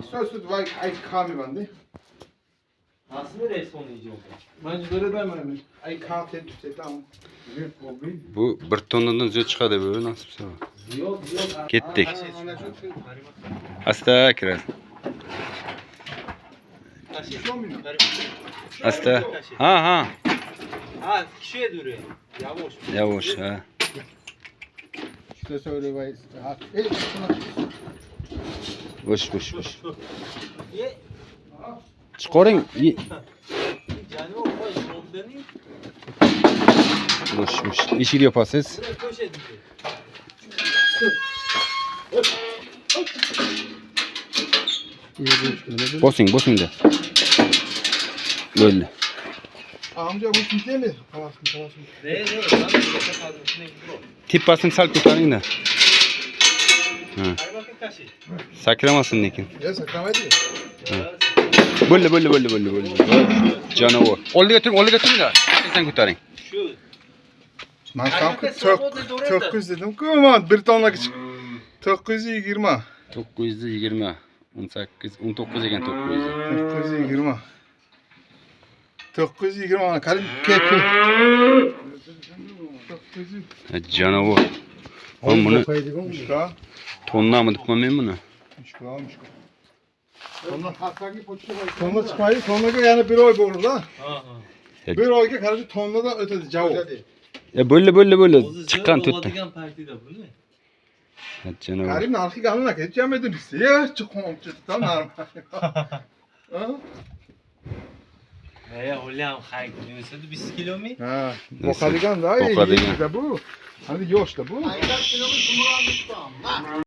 İstiyorsun vay ay kami bende. Nasıl bir resim yiyeceğim? Bence böyle demem. Ay kahve tüte tamam. Bu bir tonnadan ziyod chiqadi bu nasibsa. Yok. Ketdik. Asta kirar. Asta. Ha. Ha, kişiye duruyor. Yavaş. Yavaş ha. İşte söyle vay. Boş. Ye. Chiqaring. Canım o yoldanı. Boş. Eshik yopasiz. Buraya köşe diyor. Bosing da. Böyle. Amca bu kimse mi? Tamam. Ne? Ben de kaldım. Ne bu? Tepasini sal ko'taring da. Ha. Hadi bakın kaşı. Sakramasin lekin. Ya saklamaydı. Bo'ldi. Jonavor. Oldiga turing da. Sen ko'taring. Şu. Ben kanka 900 dedim. Kuman bir tonla küçük. 920. 920. 18, 19 ekan 900. 920. 920 kalim keki. 900. Jonavor. Ben buni Müşka. tonnami deb qo'ymayman buni. Müşka. Tonla çıkmayı, tonla yani bir oy olur da. Bir oyga karşı tonla da ötedi cevap. Bo'ldi. Chiqqan to'rtta. Oladigan partida bu ne? Jonavor. Karim narxi galına ketganmidi bizda. Ya chiqmoq tam normal. Ya oğlum hayır. Neyse 100 kilo mi? Ha, boqadigan da. Boqadigan. Bu. Hani yosh da bu.